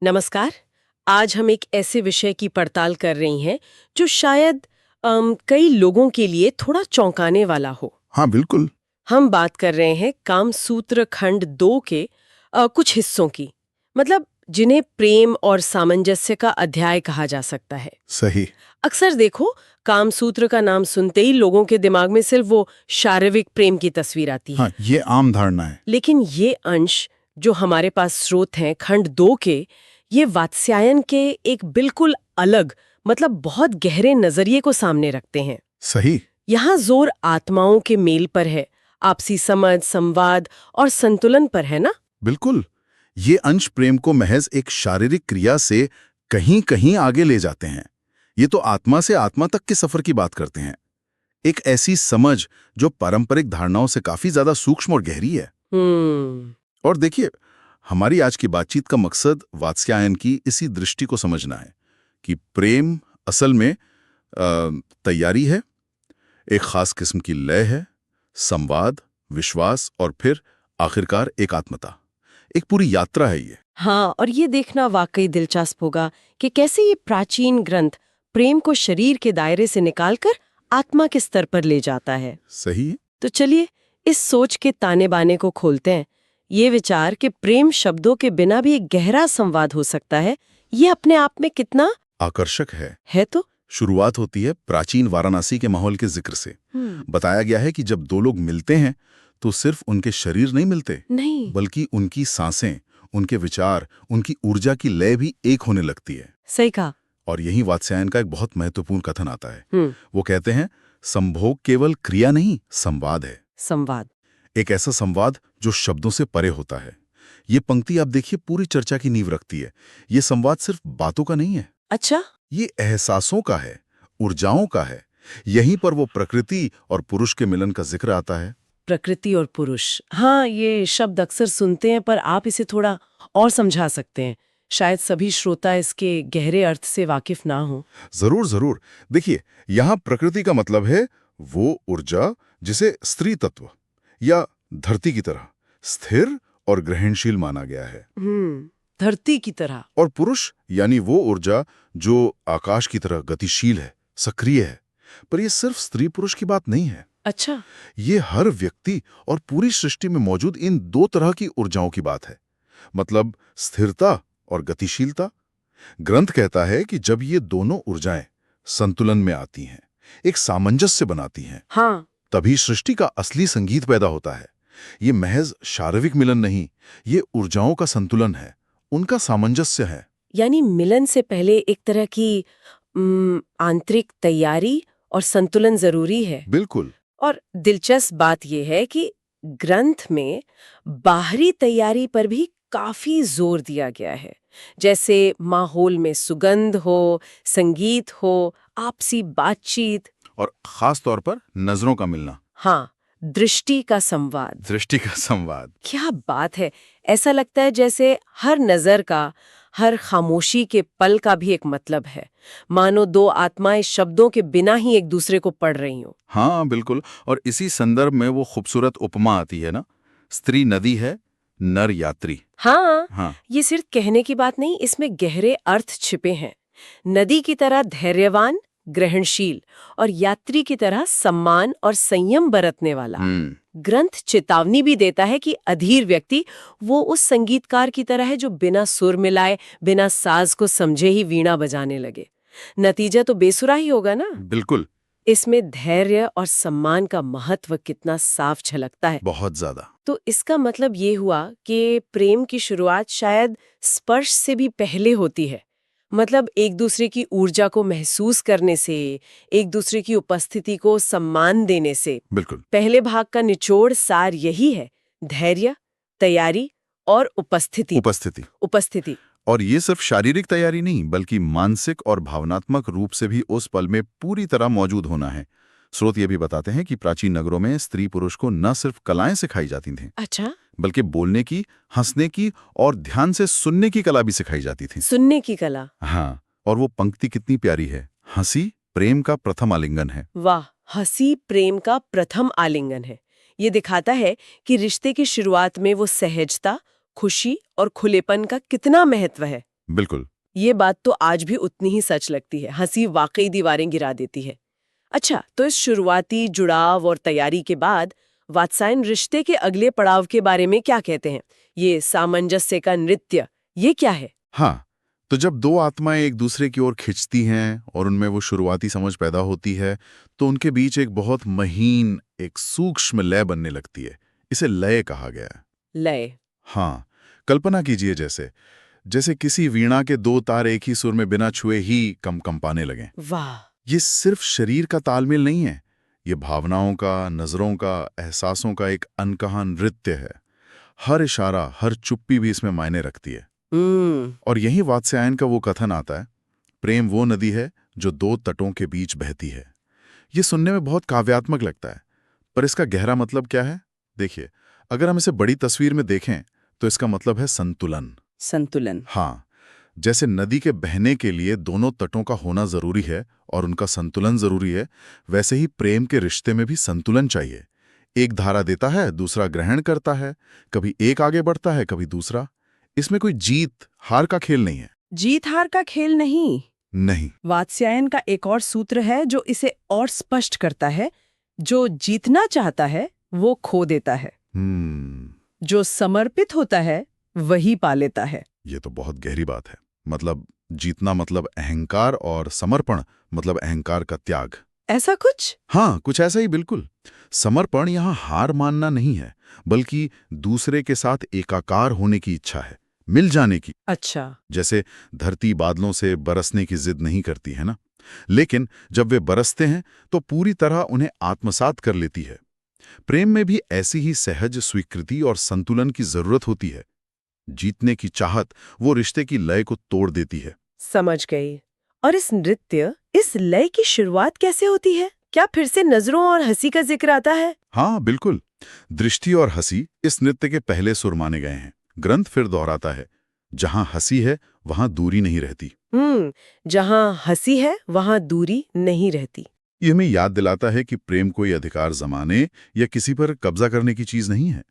नमस्कार। आज हम एक ऐसे विषय की पड़ताल कर रही हैं जो शायद कई लोगों के लिए थोड़ा चौंकाने वाला हो। हाँ बिल्कुल। हम बात कर रहे हैं कामसूत्र खंड 2 के कुछ हिस्सों की, मतलब जिन्हें प्रेम और सामंजस्य का अध्याय कहा जा सकता है। सही। अक्सर देखो, कामसूत्र का नाम सुनते ही लोगों के दिमाग में सिर्फ वो शारीरिक प्रेम की तस्वीर आती है। हाँ, ये आम धारणा है। लेकिन ये अंश जो हमारे पास स्रोत हैं खंड 2 के, ये वात्स्यायन के एक बिल्कुल अलग, मतलब बहुत गहरे नजरिए को सामने रखते हैं। सही। यहाँ जोर आत्माओं के मेल पर है, आपसी समझ, संवाद और संतुलन पर है ना। बिल्कुल। ये अंश प्रेम को महज एक शारीरिक क्रिया से कहीं कहीं आगे ले जाते हैं। ये तो आत्मा से आत्मा तक के सफर की बात करते हैं। एक ऐसी समझ जो पारंपरिक धारणाओं से काफी ज्यादा सूक्ष्म और गहरी है। और देखिए, हमारी आज की बातचीत का मकसद वात्स्यायन की इसी दृष्टि को समझना है कि प्रेम असल में तैयारी है, एक खास किस्म की लय है, संवाद, विश्वास और फिर आखिरकार एकात्मता। एक पूरी यात्रा है ये। हाँ, और ये देखना वाकई दिलचस्प होगा कि कैसे ये प्राचीन ग्रंथ प्रेम को शरीर के दायरे से निकालकर आत्मा के स्तर पर ले जाता है। सही है। तो चलिए इस सोच के ताने बाने को खोलते हैं। ये विचार कि प्रेम शब्दों के बिना भी एक गहरा संवाद हो सकता है, ये अपने आप में कितना आकर्षक है। तो शुरुआत होती है प्राचीन वाराणसी के माहौल के जिक्र से। बताया गया है कि जब दो लोग मिलते हैं तो सिर्फ उनके शरीर नहीं मिलते, नहीं, बल्कि उनकी सांसें, उनके विचार, उनकी ऊर्जा की लय भी एक होने लगती है। सही कहा। और यही वात्स्यायन का एक बहुत महत्वपूर्ण कथन आता है। वो कहते हैं, संभोग केवल क्रिया नहीं, संवाद है। संवाद, एक ऐसा संवाद जो शब्दों से परे होता है। ये पंक्ति आप देखिए पूरी चर्चा की नींव रखती है। ये संवाद सिर्फ बातों का नहीं है, अच्छा, ये एहसासों का है, ऊर्जाओं का है। यहीं पर वो प्रकृति और पुरुष के मिलन का जिक्र आता है। प्रकृति और पुरुष, हाँ, ये शब्द अक्सर सुनते हैं, पर आप इसे थोड़ा और समझा सकते हैं। शायद सभी श्रोता इसके गहरे अर्थ से वाकिफ ना हो। जरूर जरूर। देखिए, यहाँ प्रकृति का मतलब है वो ऊर्जा जिसे स्त्री तत्व या धरती की तरह स्थिर और ग्रहणशील माना गया है। धरती की तरह। और पुरुष यानी वो ऊर्जा जो आकाश की तरह गतिशील है, सक्रिय है। पर यह सिर्फ स्त्री पुरुष की बात नहीं है। अच्छा, ये हर व्यक्ति और पूरी सृष्टि में मौजूद इन दो तरह की ऊर्जाओं की बात है, मतलब स्थिरता और गतिशीलता। ग्रंथ कहता है कि जब ये दोनों ऊर्जाएं संतुलन में आती हैं, एक सामंजस्य बनाती हैं, हाँ, तभी सृष्टि का असली संगीत पैदा होता है। ये महज शारीरिक मिलन नहीं, ये ऊर्जाओं का संतुलन है, उनका सामंजस्य है। यानी मिलन से पहले एक तरह की आंतरिक तैयारी और संतुलन जरूरी है। बिल्कुल। और दिलचस्प बात यह है कि ग्रंथ में बाहरी तैयारी पर भी काफी जोर दिया गया है, जैसे माहौल में सुगंध हो, संगीत हो, आपसी बातचीत और खास तौर पर नजरों का मिलना। हाँ, दृष्टि का संवाद। दृष्टि का संवाद। क्या बात है! ऐसा लगता है जैसे हर नजर का, हर खामोशी के पल का भी एक मतलब है, मानो दो आत्माएं शब्दों के बिना ही एक दूसरे को पढ़ रही हों। हाँ बिल्कुल। और इसी संदर्भ में वो खूबसूरत उपमा आती है ना, स्त्री नदी है, नर यात्री। हाँ, ये सिर्फ कहने की बात नहीं, इसमें गहरे अर्थ छिपे हैं। नदी की तरह धैर्यवान, ग्रहणशील, और यात्री की तरह सम्मान और संयम बरतने वाला। ग्रंथ चेतावनी भी देता है कि अधीर व्यक्ति वो उस संगीतकार की तरह है जो बिना सुर मिलाए, बिना साज को समझे ही वीणा बजाने लगे। नतीजा तो बेसुरा ही होगा ना। बिल्कुल। इसमें धैर्य और सम्मान का महत्व कितना साफ झलकता है। बहुत ज्यादा। तो इसका मतलब ये हुआ कि प्रेम की शुरुआत शायद स्पर्श से भी पहले होती है, मतलब एक दूसरे की ऊर्जा को महसूस करने से, एक दूसरे की उपस्थिति को सम्मान देने से। बिल्कुल। पहले भाग का निचोड़ सार यही है, धैर्य, तैयारी और उपस्थिति। और ये सिर्फ शारीरिक तैयारी नहीं, बल्कि मानसिक और भावनात्मक रूप से भी उस पल में पूरी तरह मौजूद होना है। स्रोत ये भी बताते हैं कि प्राचीन नगरों में स्त्री पुरुष को न सिर्फ कलाएं सिखाई जाती थीं, अच्छा, बल्कि बोलने की, हंसने की और ध्यान से सुनने की कला भी सिखाई जाती थी। सुनने की कला। हाँ, और वो पंक्ति कितनी प्यारी है, हंसी प्रेम का प्रथम आलिंगन है। वाह, हंसी प्रेम का प्रथम आलिंगन है। ये दिखाता है कि रिश्ते की शुरुआत में वो सहजता, खुशी और खुलेपन का कितना महत्व है। बिल्कुल। ये बात तो आज भी उतनी ही सच लगती है। हंसी वाकई दीवारें गिरा देती है। अच्छा, तो इस शुरुआती जुड़ाव और तैयारी के बाद वात्स्यायन रिश्ते के अगले पड़ाव के बारे में क्या कहते हैं? ये सामंजस्य का नृत्य, ये क्या है? हाँ, तो जब दो आत्माएं एक दूसरे की ओर खिंचती हैं और उनमें वो शुरुआती समझ पैदा होती है, तो उनके बीच एक बहुत महीन, एक सूक्ष्म लय बनने लगती है। इसे लय कहा गया है। लय। हाँ, कल्पना कीजिए जैसे जैसे किसी वीणा के दो तार एक ही सुर में बिना छुए ही कंपाने लगें। वाह। ये सिर्फ शरीर का तालमेल नहीं है, ये भावनाओं का, नजरों का, एहसासों का एक अनकहा नृत्य है। हर इशारा, हर चुप्पी भी इसमें मायने रखती है। और यही वात्स्यायन का वो कथन आता है, प्रेम वो नदी है जो दो तटों के बीच बहती है। ये सुनने में बहुत काव्यात्मक लगता है, पर इसका गहरा मतलब क्या है? देखिए, अगर हम इसे बड़ी तस्वीर में देखें तो इसका मतलब है संतुलन। संतुलन। हाँ, जैसे नदी के बहने के लिए दोनों तटों का होना जरूरी है और उनका संतुलन जरूरी है, वैसे ही प्रेम के रिश्ते में भी संतुलन चाहिए। एक धारा देता है, दूसरा ग्रहण करता है, कभी एक आगे बढ़ता है, कभी दूसरा। इसमें कोई जीत हार का खेल नहीं है। जीत हार का खेल नहीं। नहीं। वात्स्यायन का एक और सूत्र है जो इसे और स्पष्ट करता है, जो जीतना चाहता है वो खो देता है, जो समर्पित होता है वही पा लेता है। ये तो बहुत गहरी बात है। मतलब जीतना मतलब अहंकार और समर्पण मतलब अहंकार का त्याग। ऐसा कुछ? हाँ, कुछ ऐसा ही बिल्कुल। समर्पण यहाँ हार मानना नहीं है, बल्कि दूसरे के साथ एकाकार होने की इच्छा है, मिल जाने की। अच्छा। जैसे धरती बादलों से बरसने की जिद नहीं करती है ना, लेकिन जब वे बरसते हैं तो पूरी तरह उन्हें आत्मसात कर लेती है। प्रेम में भी ऐसी ही सहज स्वीकृति और संतुलन की जरूरत होती है। जीतने की चाहत वो रिश्ते की लय को तोड़ देती है। समझ गई। और इस नृत्य, इस लय की शुरुआत कैसे होती है? क्या फिर से नजरों और हंसी का जिक्र आता है? हाँ, बिल्कुल। दृष्टि और हंसी इस नृत्य के पहले सुर माने गए हैं। ग्रंथ फिर दोहराता है, जहां हंसी है वहां दूरी नहीं रहती। जहां हंसी है वहां दूरी नहीं रहती। ये हमें याद दिलाता है कि प्रेम कोई अधिकार जमाने या किसी पर कब्जा करने की चीज नहीं है।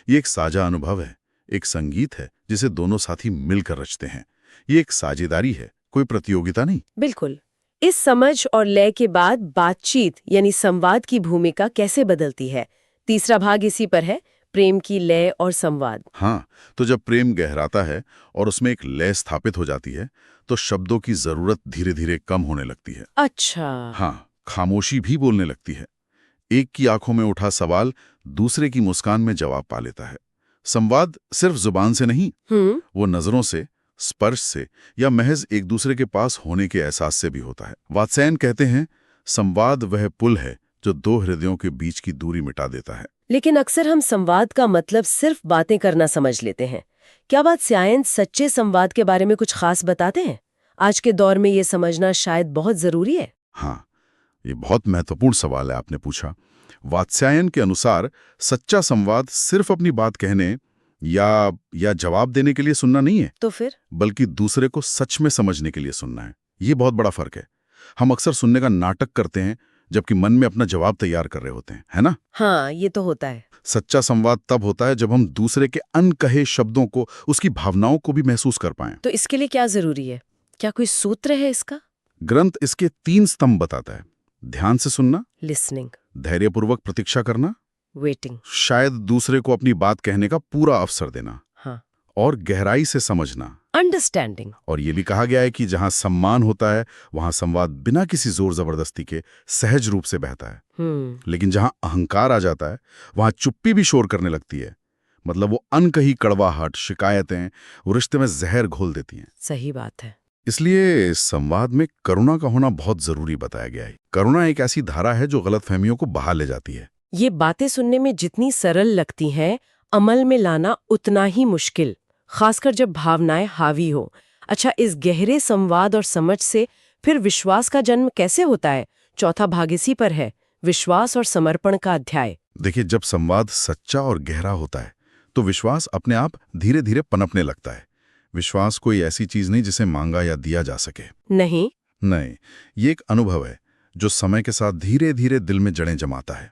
ये एक साझा अनुभव है, एक संगीत है जिसे दोनों साथी मिलकर रचते हैं। ये एक साझेदारी है, कोई प्रतियोगिता नहीं। बिल्कुल। इस समझ और लय के बाद बातचीत यानी संवाद की भूमिका कैसे बदलती है? तीसरा भाग इसी पर है, प्रेम की लय और संवाद। हाँ, तो जब प्रेम गहराता है और उसमें एक लय स्थापित हो जाती है, तो शब्दों की जरूरत धीरे धीरे कम होने लगती है। अच्छा। हाँ, खामोशी भी बोलने लगती है। एक की आंखों में उठा सवाल दूसरे की मुस्कान में जवाब पा लेता है। संवाद सिर्फ जुबान से नहीं, वो नजरों से, स्पर्श से या महज एक दूसरे के पास होने के एहसास से भी होता है। वात्स्यायन कहते हैं, संवाद वह पुल है जो दो हृदयों के बीच की दूरी मिटा देता है। लेकिन अक्सर हम संवाद का मतलब सिर्फ बातें करना समझ लेते हैं। क्या वात्स्यायन सच्चे संवाद के बारे में कुछ खास बताते हैं? आज के दौर में ये समझना शायद बहुत जरूरी है। हाँ, ये बहुत महत्वपूर्ण सवाल है आपने पूछा। वात्स्यायन के अनुसार सच्चा संवाद सिर्फ अपनी बात कहने या जवाब देने के लिए सुनना नहीं है, तो फिर? बल्कि दूसरे को सच में समझने के लिए सुनना है। ये बहुत बड़ा फर्क है। हम अक्सर सुनने का नाटक करते हैं जबकि मन में अपना जवाब तैयार कर रहे होते हैं, है ना? हाँ, ये तो होता है। सच्चा संवाद तब होता है जब हम दूसरे के अनकहे शब्दों को, उसकी भावनाओं को भी महसूस कर पाएं। तो इसके लिए क्या जरूरी है? क्या कोई सूत्र है इसका? ग्रंथ इसके 3 स्तंभ बताता है। ध्यान से सुनना, लिसनिंग, धैर्यपूर्वक प्रतीक्षा करना, वेटिंग, शायद दूसरे को अपनी बात कहने का पूरा अवसर देना, हाँ, और गहराई से समझना, अंडरस्टैंडिंग। और ये भी कहा गया है कि जहां सम्मान होता है वहां संवाद बिना किसी जोर जबरदस्ती के सहज रूप से बहता है। लेकिन जहां अहंकार आ जाता है वहां चुप्पी भी शोर करने लगती है। मतलब वो अनकही कड़वाहट, शिकायतें वो रिश्ते में जहर घोल देती हैं। सही बात है। इसलिए संवाद में करुणा का होना बहुत जरूरी बताया गया है। करुणा एक ऐसी धारा है जो गलतफहमियों को बहा ले जाती है। ये बातें सुनने में जितनी सरल लगती हैं, अमल में लाना उतना ही मुश्किल, खासकर जब भावनाएं हावी हो। अच्छा, इस गहरे संवाद और समझ से फिर विश्वास का जन्म कैसे होता है? चौथा भाग इसी पर है, विश्वास और समर्पण का अध्याय। देखिए, जब संवाद सच्चा और गहरा होता है तो विश्वास अपने आप धीरे धीरे पनपने लगता है। विश्वास कोई ऐसी चीज नहीं जिसे मांगा या दिया जा सके। नहीं, ये एक अनुभव है जो समय के साथ धीरे धीरे दिल में जड़ें जमाता है।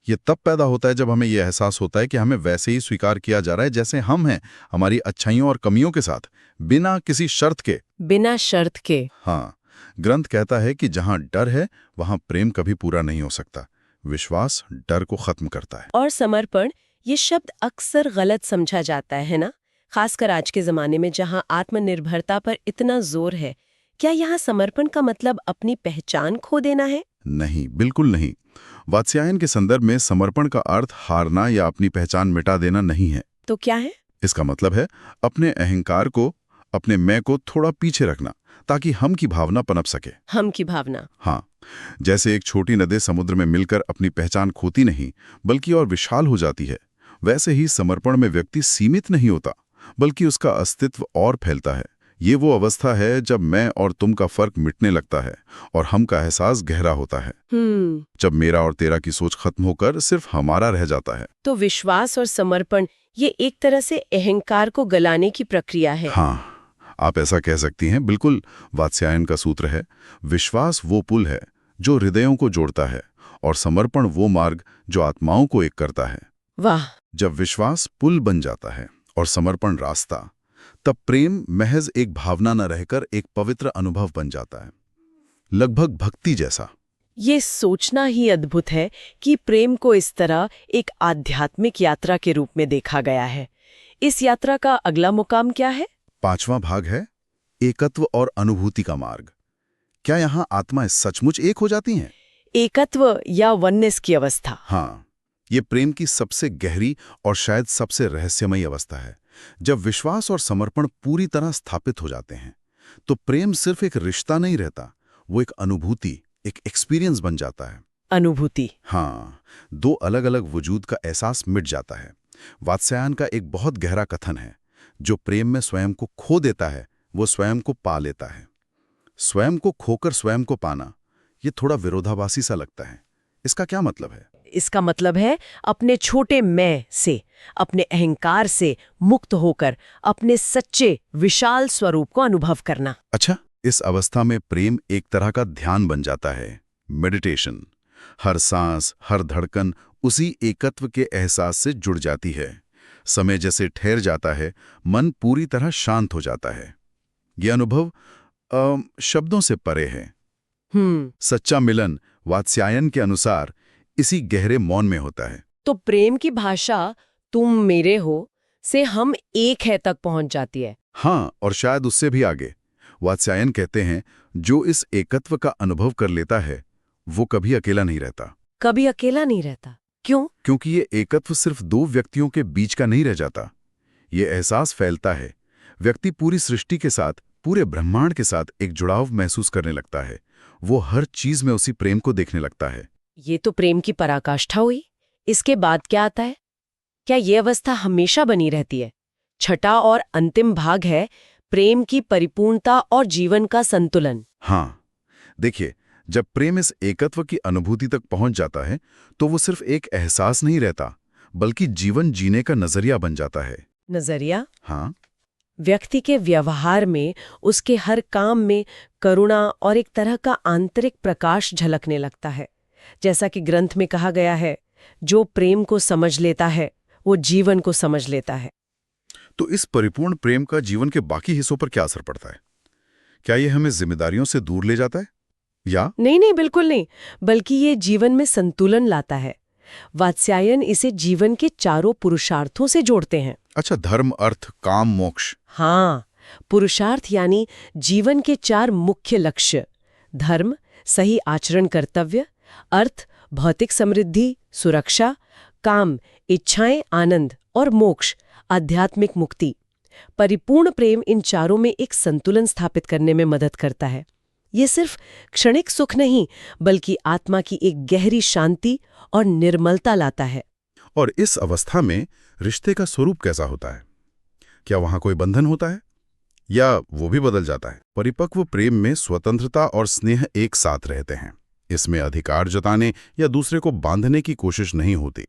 ये तब पैदा होता है जब हमें यह एहसास होता है कि हमें वैसे ही स्वीकार किया जा रहा है जैसे हम हैं, हमारी अच्छाइयों और कमियों के साथ, बिना किसी शर्त के। बिना शर्त के। हाँ, ग्रंथ कहता है कि जहां डर है वहां प्रेम कभी पूरा नहीं हो सकता। विश्वास डर को खत्म करता है। और समर्पण, ये शब्द अक्सर गलत समझा जाता है ना, खासकर आज के जमाने में जहां आत्मनिर्भरता पर इतना जोर है। क्या यहाँ समर्पण का मतलब अपनी पहचान खो देना है? नहीं, बिल्कुल नहीं। वात्स्यायन के संदर्भ में समर्पण का अर्थ हारना या अपनी पहचान मिटा देना नहीं है। तो क्या है? इसका मतलब है अपने अहंकार को, अपने मैं को थोड़ा पीछे रखना, ताकि हम की भावना पनप सके। हम की भावना। हाँ, जैसे एक छोटी नदी समुद्र में मिलकर अपनी पहचान खोती नहीं, बल्कि और विशाल हो जाती है, वैसे ही समर्पण में व्यक्ति सीमित नहीं होता, बल्कि उसका अस्तित्व और फैलता है। ये वो अवस्था है जब मैं और तुम का फर्क मिटने लगता है और हम का एहसास गहरा होता है। जब मेरा और तेरा की सोच खत्म होकर सिर्फ हमारा रह जाता है। तो विश्वास और समर्पण ये एक तरह से अहंकार को गलाने की प्रक्रिया है। हाँ, आप ऐसा कह सकती हैं। बिल्कुल, वात्स्यायन का सूत्र है, विश्वास वो पुल है जो हृदयों को जोड़ता है और समर्पण वो मार्ग जो आत्माओं को एक करता है। वाह! जब विश्वास पुल बन जाता है और समर्पण रास्ता, तब प्रेम महज एक भावना न रहकर एक पवित्र अनुभव बन जाता है, लगभग भक्ति जैसा। ये सोचना ही अद्भुत है कि प्रेम को इस तरह एक आध्यात्मिक यात्रा के रूप में देखा गया है। इस यात्रा का अगला मुकाम क्या है? 5वां भाग है एकत्व और अनुभूति का मार्ग। क्या यहाँ आत्माएं सचमुच एक हो जाती हैं? एकत्व या वननेस की अवस्था। हाँ, ये प्रेम की सबसे गहरी और शायद सबसे रहस्यमयी अवस्था है। जब विश्वास और समर्पण पूरी तरह स्थापित हो जाते हैं, तो प्रेम सिर्फ एक रिश्ता नहीं रहता, वो एक अनुभूति, एक एक्सपीरियंस बन जाता है। अनुभूति। हाँ, दो अलग अलग वजूद का एहसास मिट जाता है। वात्स्यायन का एक बहुत गहरा कथन है, जो प्रेम में स्वयं को खो देता है वो स्वयं को पा लेता है। स्वयं को खोकर स्वयं को पाना, ये थोड़ा विरोधाभासी सा लगता है। इसका क्या मतलब है? इसका मतलब है अपने छोटे मैं से, अपने अहंकार से मुक्त होकर अपने सच्चे विशाल स्वरूप को अनुभव करना। अच्छा, इस अवस्था में प्रेम एक तरह का ध्यान बन जाता है, मेडिटेशन। हर सांस, हर धड़कन उसी एकत्व के एहसास से जुड़ जाती है। समय जैसे ठहर जाता है, मन पूरी तरह शांत हो जाता है। यह अनुभव शब्दों से परे है। सच्चा मिलन वात्स्यायन के अनुसार इसी गहरे मौन में होता है। तो प्रेम की भाषा तुम मेरे हो से हम एक है तक पहुंच जाती है। हाँ, और शायद उससे भी आगे। वात्स्यायन कहते हैं, जो इस एकत्व का अनुभव कर लेता है वो कभी अकेला नहीं रहता। कभी अकेला नहीं रहता। क्यों? क्योंकि ये एकत्व सिर्फ दो व्यक्तियों के बीच का नहीं रह जाता। ये एहसास फैलता है। व्यक्ति पूरी सृष्टि के साथ, पूरे ब्रह्मांड के साथ एक जुड़ाव महसूस करने लगता है। वो हर चीज में उसी प्रेम को देखने लगता है। ये तो प्रेम की पराकाष्ठा हुई। इसके बाद क्या आता है? क्या ये अवस्था हमेशा बनी रहती है? छठा और अंतिम भाग है प्रेम की परिपूर्णता और जीवन का संतुलन। हाँ, देखिए, जब प्रेम इस एकत्व की अनुभूति तक पहुंच जाता है, तो वो सिर्फ एक एहसास नहीं रहता, बल्कि जीवन जीने का नजरिया बन जाता है। नजरिया? हाँ, व्यक्ति के व्यवहार में, उसके हर काम में करुणा और एक तरह का आंतरिक प्रकाश झलकने लगता है। जैसा कि ग्रंथ में कहा गया है, जो प्रेम को समझ लेता है वो जीवन को समझ लेता है। तो इस परिपूर्ण प्रेम का जीवन के बाकी हिस्सों पर क्या असर पड़ता है? क्या ये हमें जिम्मेदारियों से दूर ले जाता है या? नहीं, बिल्कुल नहीं, बल्कि ये जीवन में संतुलन लाता है। वात्स्यायन इसे जीवन के चारों पुरुषार्थों से जोड़ते हैं। अच्छा, धर्म, अर्थ, काम, मोक्ष। हाँ, पुरुषार्थ यानी जीवन के 4 मुख्य लक्ष्य: धर्म, सही आचरण, कर्तव्य; अर्थ, भौतिक समृद्धि, सुरक्षा; काम, इच्छाएं, आनंद; और मोक्ष, आध्यात्मिक मुक्ति। परिपूर्ण प्रेम इन चारों में एक संतुलन स्थापित करने में मदद करता है। ये सिर्फ क्षणिक सुख नहीं, बल्कि आत्मा की एक गहरी शांति और निर्मलता लाता है। और इस अवस्था में रिश्ते का स्वरूप कैसा होता है? क्या वहां कोई बंधन होता है या वो भी बदल जाता है? परिपक्व प्रेम में स्वतंत्रता और स्नेह एक साथ रहते हैं। इसमें अधिकार जताने या दूसरे को बांधने की कोशिश नहीं होती।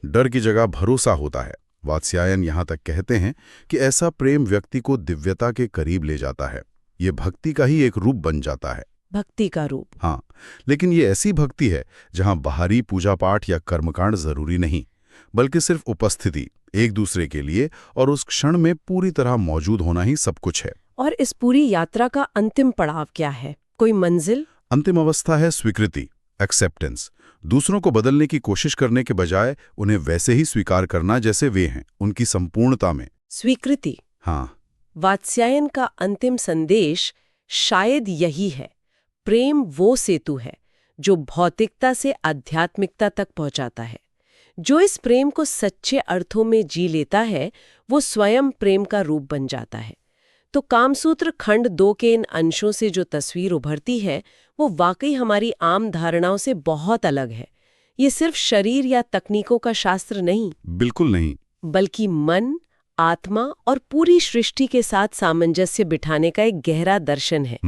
डर की जगह भरोसा होता है। वात्स्यायन यहाँ तक कहते हैं कि ऐसा प्रेम व्यक्ति को दिव्यता के करीब ले जाता है। ये भक्ति का ही एक रूप बन जाता है। भक्ति का रूप? हाँ, लेकिन ये ऐसी भक्ति है जहाँ बाहरी पूजा पाठ या कर्मकांड जरूरी नहीं, बल्कि सिर्फ उपस्थिति, एक दूसरे के लिए और उस क्षण में पूरी तरह मौजूद होना ही सब कुछ है। और इस पूरी यात्रा का अंतिम पड़ाव क्या है? कोई मंजिल? अंतिम अवस्था है स्वीकृति, एक्सेप्टेंस। दूसरों को बदलने की कोशिश करने के बजाय उन्हें वैसे ही स्वीकार करना जैसे वे हैं, उनकी संपूर्णता में। स्वीकृति। हाँ, वात्स्यायन का अंतिम संदेश शायद यही है। प्रेम वो सेतु है जो भौतिकता से आध्यात्मिकता तक पहुंचाता है। जो इस प्रेम को सच्चे अर्थों में जी लेता है वो स्वयं प्रेम का रूप बन जाता है। तो कामसूत्र खंड 2 के इन अंशों से जो तस्वीर उभरती है वो वाकई हमारी आम धारणाओं से बहुत अलग है। ये सिर्फ शरीर या तकनीकों का शास्त्र नहीं, बिल्कुल नहीं, बल्कि मन, आत्मा और पूरी सृष्टि के साथ सामंजस्य बिठाने का एक गहरा दर्शन है।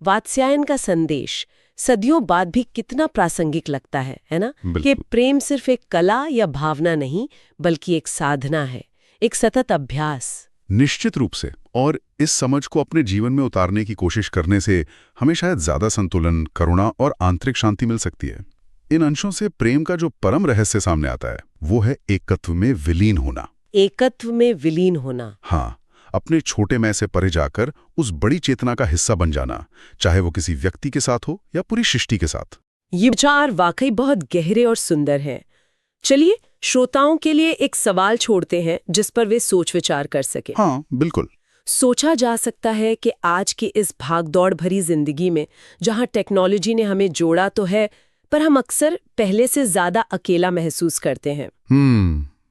वात्स्यायन का संदेश सदियों बाद भी कितना प्रासंगिक लगता है ना? कि प्रेम सिर्फ एक कला या भावना नहीं, बल्कि एक साधना है, एक सतत अभ्यास। निश्चित रूप से। और इस समझ को अपने जीवन में उतारने की कोशिश करने से हमें शायद ज्यादा संतुलन, करुणा और आंतरिक शांति मिल सकती है। इन अंशों से प्रेम का जो परम रहस्य सामने आता है वो है एकत्व में विलीन होना। एकत्व में विलीन होना। हाँ, अपने छोटे मैं से परे जाकर उस बड़ी चेतना का हिस्सा बन जाना, चाहे वो किसी व्यक्ति के साथ हो या पूरी सृष्टि के साथ। ये विचार वाकई बहुत गहरे और सुंदर हैं। चलिए श्रोताओं के लिए एक सवाल छोड़ते हैं जिस पर वे सोच विचार कर सके। हाँ, बिल्कुल। सोचा जा सकता है कि आज की इस भागदौड़ भरी जिंदगी में जहां टेक्नोलॉजी ने हमें जोड़ा तो है, पर हम अक्सर पहले से ज्यादा अकेला महसूस करते हैं।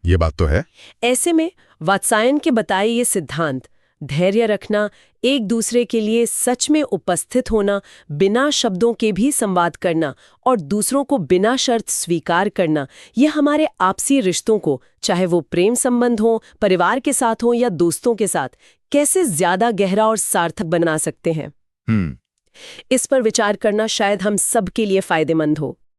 ये बात तो है। ऐसे में वात्स्यायन के बताए ये सिद्धांत, धैर्य रखना, एक दूसरे के लिए सच में उपस्थित होना, बिना शब्दों के भी संवाद करना और दूसरों को बिना शर्त स्वीकार करना, ये हमारे आपसी रिश्तों को, चाहे वो प्रेम संबंध हो, परिवार के साथ हो या दोस्तों के साथ, कैसे ज्यादा गहरा और सार्थक बना सकते हैं। इस पर विचार करना शायद हम सब के लिए फायदेमंद हो।